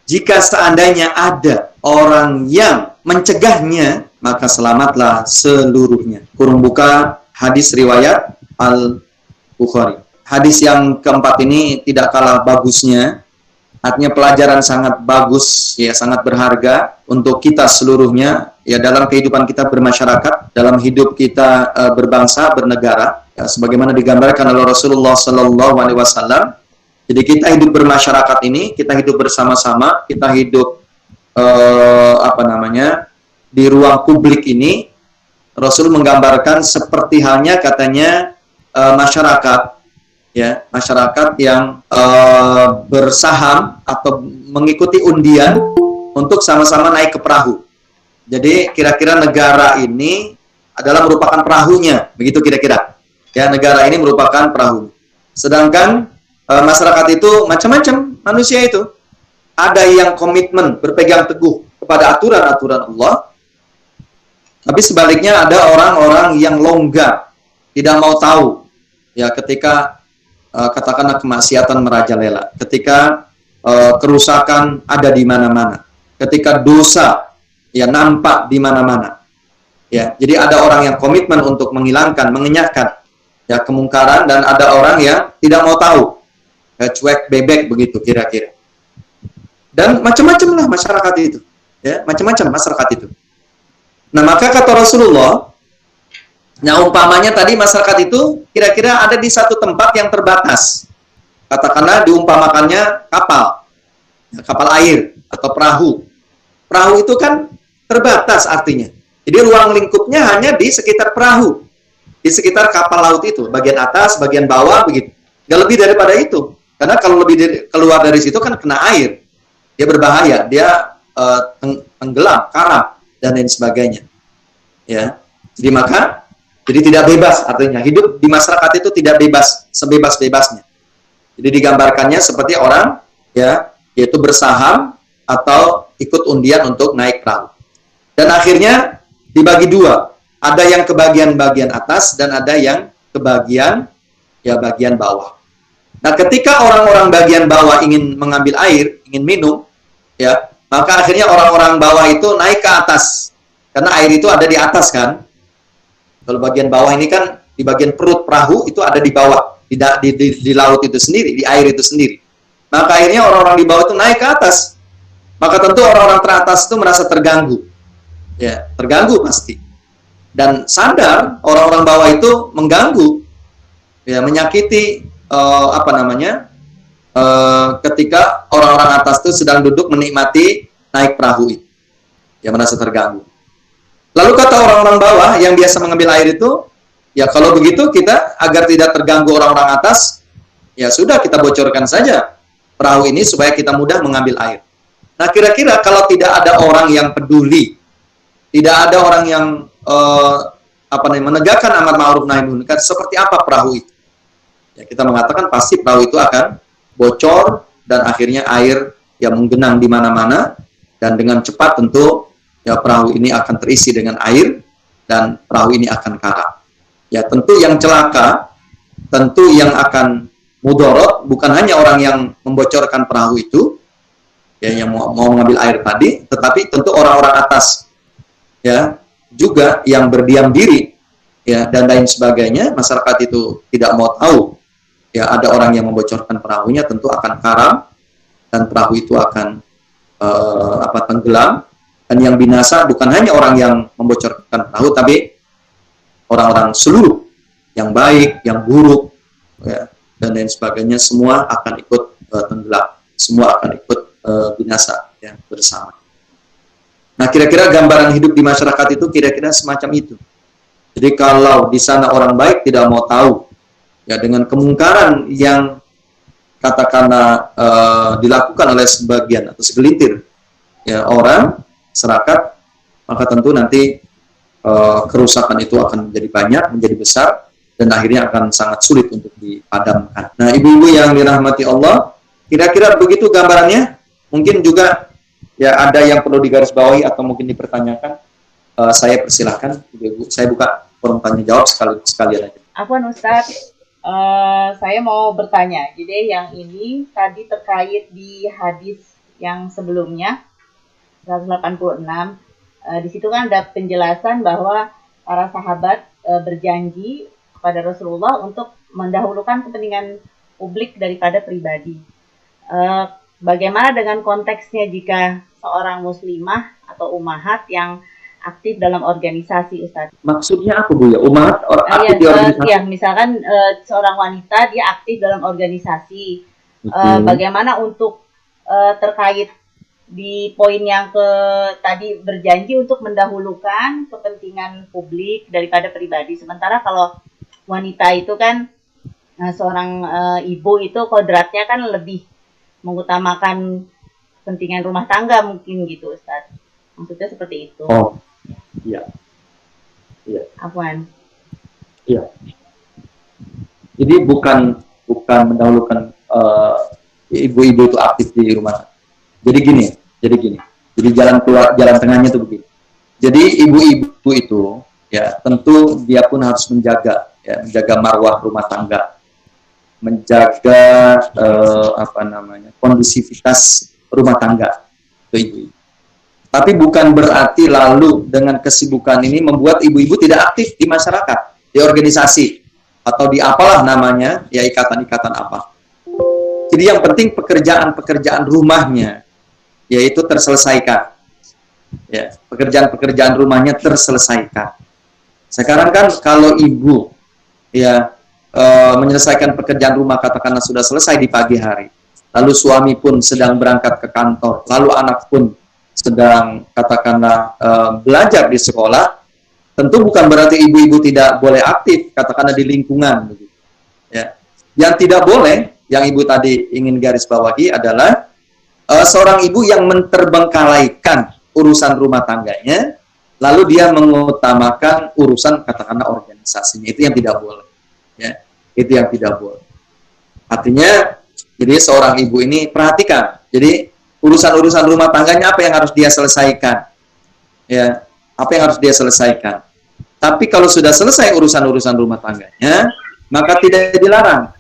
Jika seandainya ada orang yang mencegahnya, maka selamatlah seluruhnya. Kurung buka hadis riwayat Al-Bukhari. Hadis yang keempat ini tidak kalah bagusnya, artinya pelajaran sangat bagus, ya sangat berharga untuk kita seluruhnya, ya dalam kehidupan kita bermasyarakat, dalam hidup kita berbangsa, bernegara, ya, sebagaimana digambarkan oleh Rasulullah Sallallahu Alaihi Wasallam. Jadi kita hidup bermasyarakat ini, kita hidup bersama-sama, kita hidup di ruang publik ini. Rasul menggambarkan seperti halnya katanya masyarakat, ya masyarakat yang bersaham atau mengikuti undian untuk sama-sama naik ke perahu. Jadi kira-kira negara ini adalah merupakan perahunya, begitu kira-kira. Ya, negara ini merupakan perahu. Sedangkan masyarakat itu macam-macam manusia itu. Ada yang komitmen berpegang teguh kepada aturan-aturan Allah. Tapi sebaliknya ada orang-orang yang longgar, tidak mau tahu. Ya, ketika katakanlah kemaksiatan merajalela, ketika kerusakan ada di mana-mana, ketika dosa ya nampak di mana-mana. Ya, jadi ada orang yang komitmen untuk menghilangkan, mengenyahkan ya kemungkaran, dan ada orang yang tidak mau tahu, ya, cuek bebek begitu kira-kira. Dan macam-macam lah masyarakat itu, ya macam-macam masyarakat itu. Nah maka kata Rasulullah, nah umpamanya tadi masyarakat itu kira-kira ada di satu tempat yang terbatas. Katakanlah diumpamakannya kapal, ya, kapal air atau perahu. Perahu itu kan terbatas artinya. Jadi ruang lingkupnya hanya di sekitar perahu, di sekitar kapal laut itu, bagian atas, bagian bawah, begitu. Nggak lebih daripada itu. Karena kalau keluar dari situ kan kena air, dia berbahaya, dia tenggelam, karam, dan lain sebagainya. Ya, jadi tidak bebas artinya. Hidup di masyarakat itu tidak bebas, sebebas-bebasnya. Jadi digambarkannya seperti orang, ya, yaitu bersaham atau ikut undian untuk naik perahu. Dan akhirnya dibagi dua. Ada yang ke bagian atas dan ada yang ke bagian bawah. Nah, ketika orang-orang bagian bawah ingin mengambil air, ingin minum, ya, maka akhirnya orang-orang bawah itu naik ke atas. Karena air itu ada di atas kan. Kalau bagian bawah ini kan di bagian perut perahu itu ada di bawah, di laut itu sendiri, di air itu sendiri. Maka akhirnya orang-orang di bawah itu naik ke atas. Maka tentu orang-orang teratas itu merasa terganggu. Ya, terganggu pasti. Dan sadar orang-orang bawah itu mengganggu, ya, menyakiti ketika orang-orang atas itu sedang duduk menikmati naik perahu itu, ya merasa terganggu. Lalu kata orang-orang bawah yang biasa mengambil air itu, ya kalau begitu kita agar tidak terganggu orang-orang atas, ya sudah kita bocorkan saja perahu ini supaya kita mudah mengambil air. Nah kira-kira kalau tidak ada orang yang peduli, tidak ada orang yang menegakkan amar ma'ruf nahi munkar, seperti apa perahu itu? Ya, kita mengatakan pasti perahu itu akan bocor dan akhirnya air yang menggenang di mana-mana, dan dengan cepat tentu ya perahu ini akan terisi dengan air dan perahu ini akan karam. Ya tentu yang celaka, tentu yang akan mudorot bukan hanya orang yang membocorkan perahu itu, ya yang mau mengambil air tadi, tetapi tentu orang-orang atas, ya juga yang berdiam diri, ya dan lain sebagainya. Masyarakat itu tidak mau tahu, ya ada orang yang membocorkan perahunya, tentu akan karam dan perahu itu akan tenggelam. Dan yang binasa bukan hanya orang yang membocorkan perahu, tapi orang-orang seluruh, yang baik, yang buruk, ya, dan lain sebagainya, semua akan ikut tenggelam, semua akan ikut binasa, ya, bersama. Nah, kira-kira gambaran hidup di masyarakat itu kira-kira semacam itu. Jadi kalau di sana orang baik tidak mau tahu, ya dengan kemungkaran yang katakanlah dilakukan oleh sebagian atau segelintir, ya orang masyarakat, maka tentu nanti kerusakan itu akan menjadi banyak, menjadi besar, dan akhirnya akan sangat sulit untuk dipadamkan. Nah, ibu-ibu yang dirahmati Allah, kira-kira begitu gambarannya. Mungkin juga ya ada yang perlu digarisbawahi atau mungkin dipertanyakan. Saya persilahkan, ibu-ibu. Saya buka forum tanya jawab sekalian aja. Afwan Ustadz, saya mau bertanya. Jadi yang ini tadi terkait di hadis yang sebelumnya 186, Di situ kan ada penjelasan bahwa para sahabat berjanji kepada Rasulullah untuk mendahulukan kepentingan publik daripada pribadi. Bagaimana dengan konteksnya jika seorang muslimah atau ummahat yang aktif dalam organisasi, Ustaz? Maksudnya apa Bu ya? Umat aktif di organisasi? Ya, misalkan seorang wanita dia aktif dalam organisasi. Bagaimana untuk terkait di poin yang tadi berjanji untuk mendahulukan kepentingan publik daripada pribadi. Sementara kalau wanita itu kan seorang ibu itu kodratnya kan lebih mengutamakan kepentingan rumah tangga mungkin gitu, Ustaz. Maksudnya seperti itu. Oh, iya. Iya. Afwan. Iya. Jadi bukan mendahulukan ibu-ibu itu aktif di rumah. Jadi gini. Jadi jalan tengahnya itu begini. Jadi ibu-ibu itu ya tentu dia pun harus menjaga marwah rumah tangga, menjaga kondusivitas rumah tangga itu ibu-ibu. Tapi bukan berarti lalu dengan kesibukan ini membuat ibu-ibu tidak aktif di masyarakat, di organisasi atau di apalah namanya, ya ikatan-ikatan apa. Jadi yang penting pekerjaan rumahnya yaitu terselesaikan. Ya, pekerjaan rumahnya terselesaikan. Sekarang kan kalau ibu ya menyelesaikan pekerjaan rumah katakanlah sudah selesai di pagi hari, lalu suami pun sedang berangkat ke kantor, lalu anak pun sedang katakanlah belajar di sekolah, tentu bukan berarti ibu-ibu tidak boleh aktif katakanlah di lingkungan begitu. Ya. Yang tidak boleh, yang ibu tadi ingin garis bawahi adalah seorang ibu yang menterbengkalaikan urusan rumah tangganya, lalu dia mengutamakan urusan katakanlah organisasinya, itu yang tidak boleh. Ya, itu yang tidak boleh. Artinya, jadi seorang ibu ini perhatikan. Jadi urusan-urusan rumah tangganya apa yang harus dia selesaikan? Ya, apa yang harus dia selesaikan? Tapi kalau sudah selesai urusan-urusan rumah tangganya, maka tidak dilarang.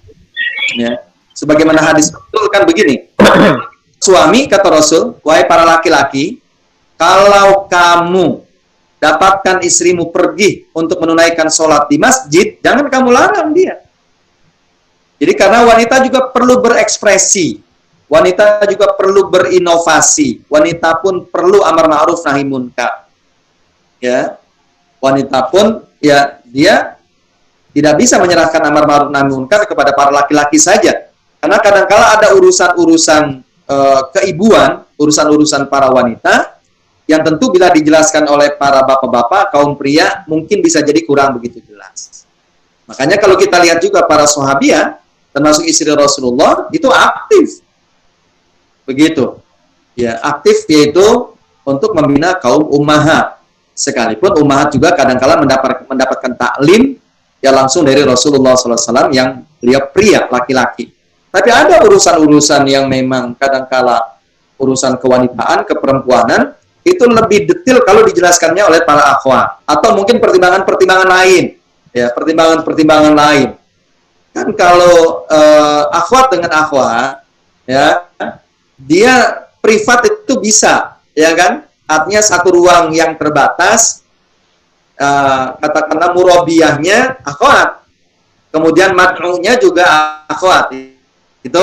Ya, sebagaimana hadis betul kan begini. Suami kata Rasul, wahai para laki-laki, kalau kamu dapatkan istrimu pergi untuk menunaikan sholat di masjid, jangan kamu larang dia. Jadi karena wanita juga perlu berekspresi, wanita juga perlu berinovasi, wanita pun perlu amar ma'ruf nahi munkar. Ya, wanita pun ya dia tidak bisa menyerahkan amar ma'ruf nahi munkar kepada para laki-laki saja, karena kadang-kala ada urusan-urusan keibuan, urusan-urusan para wanita yang tentu bila dijelaskan oleh para bapak-bapak, kaum pria mungkin bisa jadi kurang begitu jelas. Makanya kalau kita lihat juga para sahabiah, termasuk istri Rasulullah, itu aktif. Begitu. Ya, aktif yaitu untuk membina kaum ummahat. Sekalipun ummahat juga kadang-kala mendapatkan taklim ya langsung dari Rasulullah SAW yang beliau pria, laki-laki. Tapi ada urusan-urusan yang memang kadangkala urusan kewanitaan, keperempuanan, itu lebih detail kalau dijelaskannya oleh para akhwat. Atau mungkin pertimbangan-pertimbangan lain. Ya, pertimbangan-pertimbangan lain. Kan kalau akhwat dengan akhwat, ya, dia privat itu bisa, ya kan? Artinya satu ruang yang terbatas, katakanlah murabiyahnya akhwat. Kemudian mad'unya juga akhwat. Itu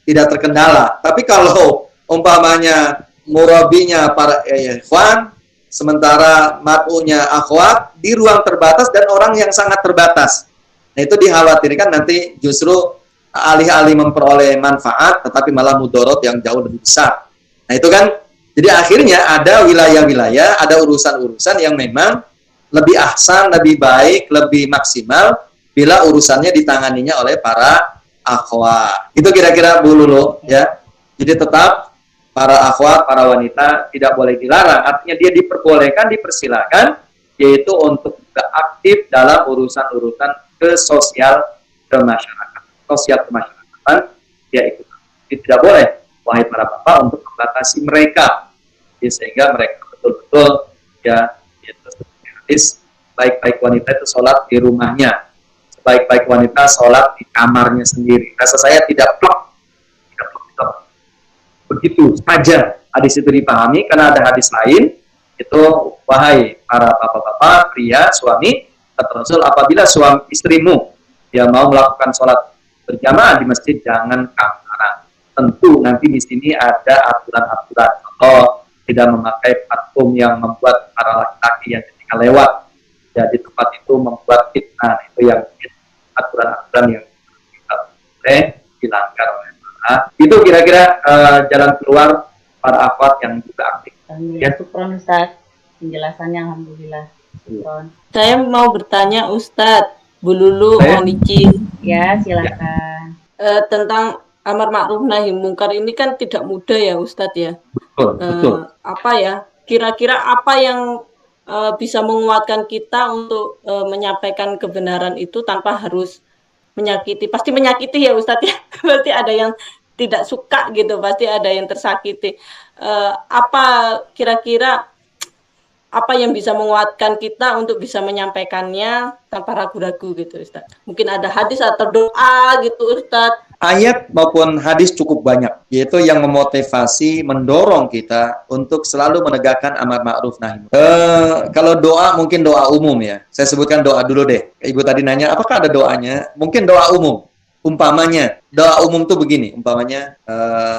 tidak terkendala. Tapi kalau umpamanya murabinya para ikhwan, sementara mat'unya akhwat di ruang terbatas dan orang yang sangat terbatas. Nah, itu dikhawatirkan nanti justru alih-alih memperoleh manfaat, tetapi malah mudorot yang jauh lebih besar. Nah, itu kan, jadi akhirnya ada wilayah-wilayah, ada urusan-urusan yang memang lebih ahsan, lebih baik, lebih maksimal bila urusannya ditanganinya oleh para akhwat. Itu kira-kira Bu Lulu, ya. Jadi tetap para akhwat, para wanita tidak boleh dilarang. Artinya dia diperbolehkan, dipersilakan, yaitu untuk aktif dalam urusan-urusan sosial kemasyarakatan, dia ikut. Jadi tidak boleh, wahai para bapak, untuk membatasi mereka, ya, sehingga mereka betul-betul ya itu hadis baik-baik wanita itu sholat di rumahnya, baik-baik wanita sholat di kamarnya sendiri. Rasa saya tidak plok. Begitu saja hadis itu dipahami, karena ada hadis lain Itu wahai para bapak-bapak, pria, suami, kata Rasul, apabila suami istrimu dia mau melakukan sholat berjamaah di masjid, jangan kamu larang. Tentu nanti di sini ada aturan-aturan. Contoh, tidak memakai parfum yang membuat para laki-laki yang ketika lewat di tempat itu membuat fitnah. Itu yang aturan-aturan yang tidak boleh dilanggar oleh para. Itu kira-kira jalan keluar para akhwat yang juga aktif. Alhamdulillah, syukron Ustaz. Penjelasannya Alhamdulillah. Syukron. Saya mau bertanya Ustadz, Bu Lulu mau licin. Ya, silakan. Tentang amar ma'ruf nahi mungkar ini kan tidak mudah ya Ustadz ya. Betul. Apa ya? Kira-kira apa yang bisa menguatkan kita untuk menyampaikan kebenaran itu tanpa harus menyakiti? Pasti menyakiti ya Ustadz ya. Pasti ada yang tidak suka gitu, pasti ada yang tersakiti. Apa kira-kira apa yang bisa menguatkan kita untuk bisa menyampaikannya tanpa ragu-ragu gitu Ustaz? Mungkin ada hadis atau doa gitu Ustaz. Ayat maupun hadis cukup banyak, yaitu yang memotivasi, mendorong kita untuk selalu menegakkan amar ma'ruf nahi munkar. Kalau doa mungkin doa umum ya. Saya sebutkan doa dulu deh. Ibu tadi nanya, apakah ada doanya? Mungkin doa umum. Umpamanya, doa umum tuh begini. Umpamanya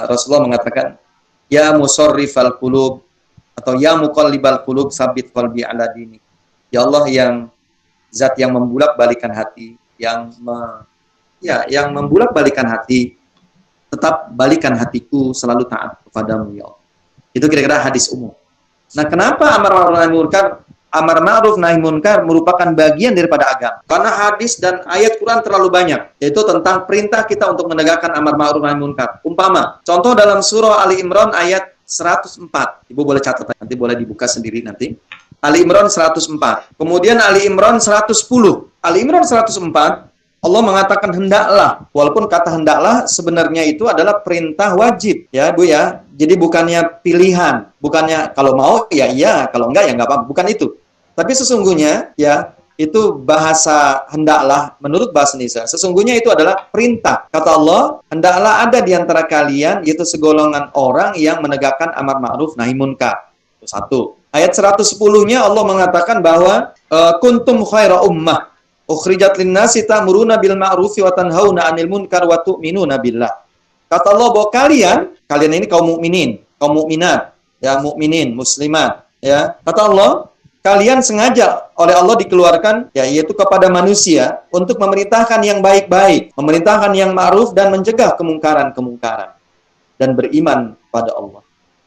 Rasulullah mengatakan, ya musarrifal qulub, atau ya muqallibal qulub sabit qalbi ala dini. Ya Allah, yang zat yang membulak-balikan hati, yang membulak-balikan hati, tetap balikan hatiku selalu taat kepadamu ya Allah. Itu kira-kira hadis umum. Nah, kenapa amar ma'ruf nahi munkar merupakan bagian daripada agama? Karena hadis dan ayat Quran terlalu banyak, yaitu tentang perintah kita untuk menegakkan amar ma'ruf nahi munkar. Umpama, contoh dalam surah Ali Imran ayat 104. Ibu boleh catat, nanti boleh dibuka sendiri nanti. Ali Imran 104. Kemudian Ali Imran 110. Ali Imran 104, Allah mengatakan hendaklah. Walaupun kata hendaklah sebenarnya itu adalah perintah wajib, ya Bu ya. Jadi bukannya pilihan, bukannya kalau mau ya iya, kalau enggak ya enggak apa-apa, bukan itu. Tapi sesungguhnya ya, itu bahasa hendaklah menurut bahasa Indonesia. Sesungguhnya itu adalah perintah. Kata Allah, hendaklah ada di antara kalian yaitu segolongan orang yang menegakkan amar ma'ruf nahi munkar. Itu satu. Ayat 110-nya Allah mengatakan bahwa kuntum khaira ummah ukhrijat linnasi ta'muruna bil ma'rufi wa tanhauna 'anil munkar wa tu'minuna billah. Kata Allah bahwa kalian ini kaum mukminin, kaum mukminat, ya mukminin, muslimat, ya. Kata Allah, kalian sengaja oleh Allah dikeluarkan ya, yaitu kepada manusia untuk memerintahkan yang baik-baik, memerintahkan yang ma'ruf dan mencegah kemungkaran-kemungkaran dan beriman pada Allah.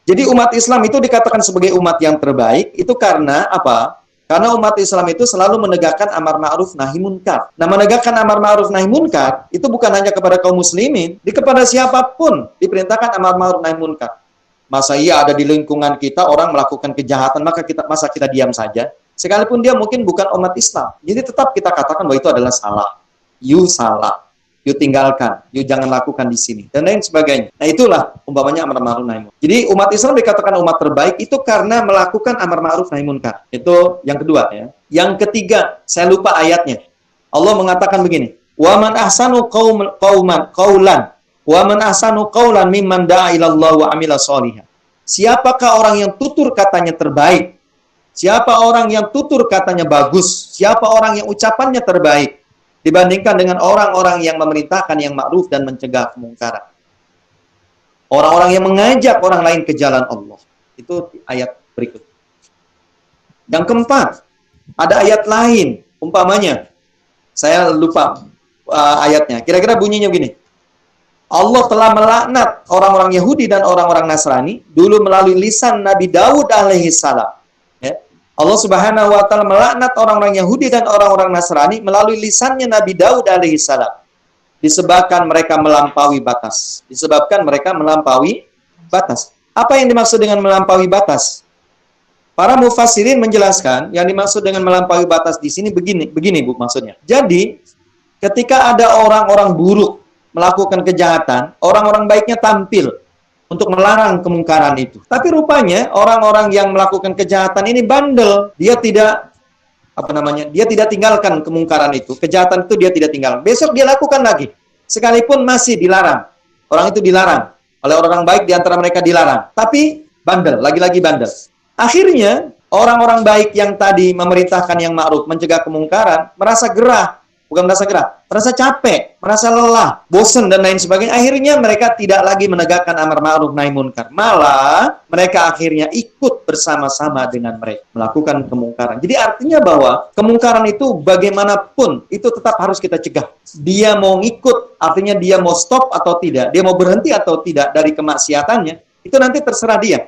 Jadi umat Islam itu dikatakan sebagai umat yang terbaik itu karena apa? Karena umat Islam itu selalu menegakkan amar ma'ruf nahi munkar. Nah, menegakkan amar ma'ruf nahi munkar itu bukan hanya kepada kaum muslimin, kepada siapapun diperintahkan amar ma'ruf nahi munkar. Masa iya ada di lingkungan kita orang melakukan kejahatan, masa kita diam saja? Sekalipun dia mungkin bukan umat Islam. Jadi tetap kita katakan bahwa itu adalah salah. You salah. You tinggalkan. You jangan lakukan di sini. Dan lain sebagainya. Nah, itulah umpamanya amar ma'ruf nahi munkar. Jadi umat Islam dikatakan umat terbaik itu karena melakukan amar ma'ruf nahi munkar. Itu yang kedua ya. Yang ketiga, saya lupa ayatnya. Allah mengatakan begini, "Wa man ahsanu qaulan wa man ahsanu qaulan mimman da'a ila Allah wa amila sholihan." Siapakah orang yang tutur katanya terbaik? Siapa orang yang tutur katanya bagus? Siapa orang yang ucapannya terbaik dibandingkan dengan orang-orang yang memerintahkan yang ma'ruf dan mencegah kemungkaran? Orang-orang yang mengajak orang lain ke jalan Allah. Itu ayat berikut. Yang keempat, ada ayat lain, umpamanya. Saya lupa ayatnya. Kira-kira bunyinya begini. Allah telah melaknat orang-orang Yahudi dan orang-orang Nasrani dulu melalui lisan Nabi Daud alaihi salam. Ya. Allah Subhanahu wa taala melaknat orang-orang Yahudi dan orang-orang Nasrani melalui lisannya Nabi Daud alaihi salam. Disebabkan mereka melampaui batas. Disebabkan mereka melampaui batas. Apa yang dimaksud dengan melampaui batas? Para mufassirin menjelaskan yang dimaksud dengan melampaui batas di sini begini Bu maksudnya. Jadi, ketika ada orang-orang buruk melakukan kejahatan, orang-orang baiknya tampil untuk melarang kemungkaran itu. Tapi rupanya orang-orang yang melakukan kejahatan ini bandel. Dia tidak dia tidak tinggalkan kemungkaran itu. Kejahatan itu dia tidak tinggalkan. Besok dia lakukan lagi. Sekalipun masih dilarang. Orang itu dilarang. Oleh orang baik di antara mereka dilarang. Tapi bandel, lagi-lagi bandel. Akhirnya orang-orang baik yang tadi memerintahkan yang ma'ruf, mencegah kemungkaran, merasa gerah, bukan merasa gerah, merasa capek, merasa lelah, bosan dan lain sebagainya. Akhirnya mereka tidak lagi menegakkan amar ma'ruf nahi munkar. Malah mereka akhirnya ikut bersama-sama dengan mereka melakukan kemungkaran. Jadi artinya bahwa kemungkaran itu bagaimanapun itu tetap harus kita cegah. Dia mau ngikut, artinya dia mau stop atau tidak, dia mau berhenti atau tidak dari kemaksiatannya, itu nanti terserah dia.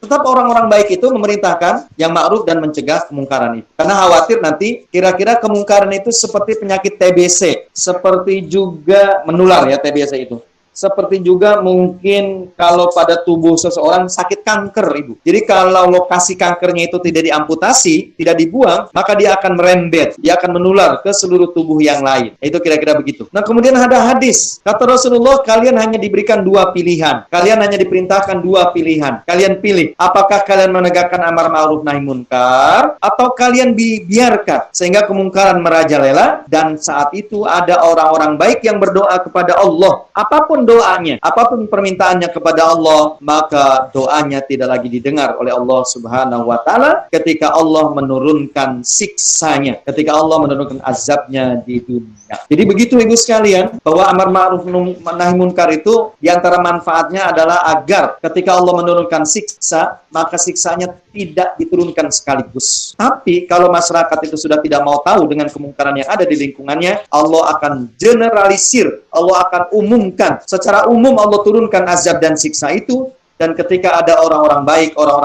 Tetap orang-orang baik itu memerintahkan yang ma'ruf dan mencegah kemungkaran itu. Karena khawatir nanti kira-kira kemungkaran itu seperti penyakit TBC, seperti juga menular ya TBC itu. Seperti juga mungkin kalau pada tubuh seseorang sakit kanker, Ibu. Jadi kalau lokasi kankernya itu tidak diamputasi, tidak dibuang, maka dia akan merembet, dia akan menular ke seluruh tubuh yang lain. Itu kira-kira begitu. Nah, kemudian ada hadis. Kata Rasulullah, kalian hanya diberikan dua pilihan. Kalian hanya diperintahkan dua pilihan. Kalian pilih, apakah kalian menegakkan amar ma'ruf nahi munkar, atau kalian biarkan sehingga kemungkaran merajalela, dan saat itu ada orang-orang baik yang berdoa kepada Allah. Apapun doanya, apapun permintaannya kepada Allah, maka doanya tidak lagi didengar oleh Allah Subhanahu wa taala ketika Allah menurunkan siksanya, ketika Allah menurunkan azabnya di dunia. Jadi begitu Ibu sekalian, bahwa amar ma'ruf nahi munkar itu diantara manfaatnya adalah agar ketika Allah menurunkan siksa, maka siksanya tidak diturunkan sekaligus. Tapi kalau masyarakat itu sudah tidak mau tahu dengan kemungkaran yang ada di lingkungannya, Allah akan generalisir, Allah akan umumkan. Secara umum Allah turunkan azab dan siksa itu, dan ketika ada orang-orang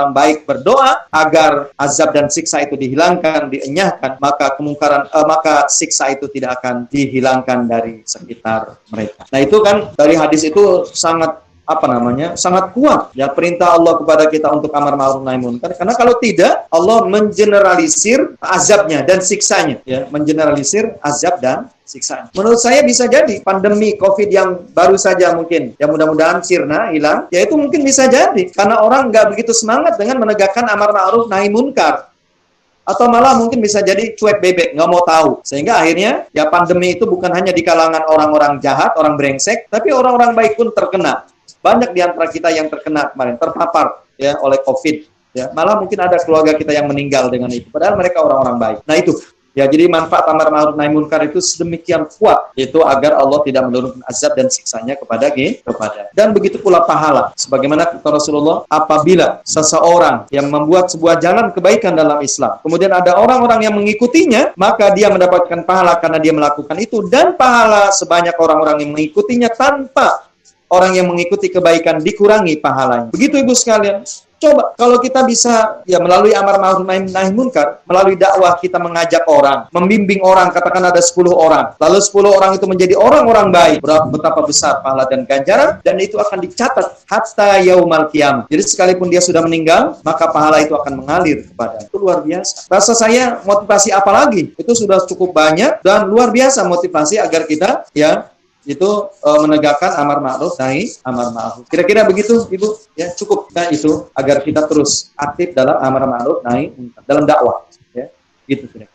baik berdoa agar azab dan siksa itu dihilangkan, dienyahkan, maka maka siksa itu tidak akan dihilangkan dari sekitar mereka. Nah, itu kan dari hadis itu sangat sangat kuat ya perintah Allah kepada kita untuk amar ma'ruf nahi munkar, karena kalau tidak Allah mengeneralisir azabnya dan siksanya ya, mengeneralisir azab dan siksanya. Menurut saya bisa jadi pandemi Covid yang baru saja mungkin ya mudah-mudahan sirna, hilang, ya itu mungkin bisa jadi karena orang nggak begitu semangat dengan menegakkan amar ma'ruf nahi munkar. Atau malah mungkin bisa jadi cuek bebek, nggak mau tahu. Sehingga akhirnya ya pandemi itu bukan hanya di kalangan orang-orang jahat, orang brengsek, tapi orang-orang baik pun terkena. Banyak di antara kita yang terkena kemarin, terpapar ya oleh COVID. Ya, malah mungkin ada keluarga kita yang meninggal dengan itu. Padahal mereka orang-orang baik. Nah itu, ya jadi manfaat amar ma'ruf nahi munkar itu sedemikian kuat, itu agar Allah tidak menurunkan azab dan siksanya kepada. Dan begitu pula pahala. Sebagaimana kata Rasulullah, apabila seseorang yang membuat sebuah jalan kebaikan dalam Islam, kemudian ada orang-orang yang mengikutinya, maka dia mendapatkan pahala karena dia melakukan itu, dan pahala sebanyak orang-orang yang mengikutinya tanpa orang yang mengikuti kebaikan dikurangi pahalanya. Begitu Ibu sekalian. Coba kalau kita bisa ya melalui amar ma'ruf nahi munkar, melalui dakwah kita mengajak orang, membimbing orang, katakan ada 10 orang. Lalu 10 orang itu menjadi orang-orang baik. Betapa besar pahala dan ganjaran, dan itu akan dicatat hatta yaumal qiyamah. Jadi sekalipun dia sudah meninggal, maka pahala itu akan mengalir kepada. Itu luar biasa. Rasa saya motivasi apa lagi? Itu sudah cukup banyak dan luar biasa motivasi agar kita ya itu menegakkan amar ma'ruf nahi amar ma'ruf. Kira-kira begitu Ibu ya, cukup nah itu agar kita terus aktif dalam amar ma'ruf nahi munkar dalam dakwah ya. Gitu sudah.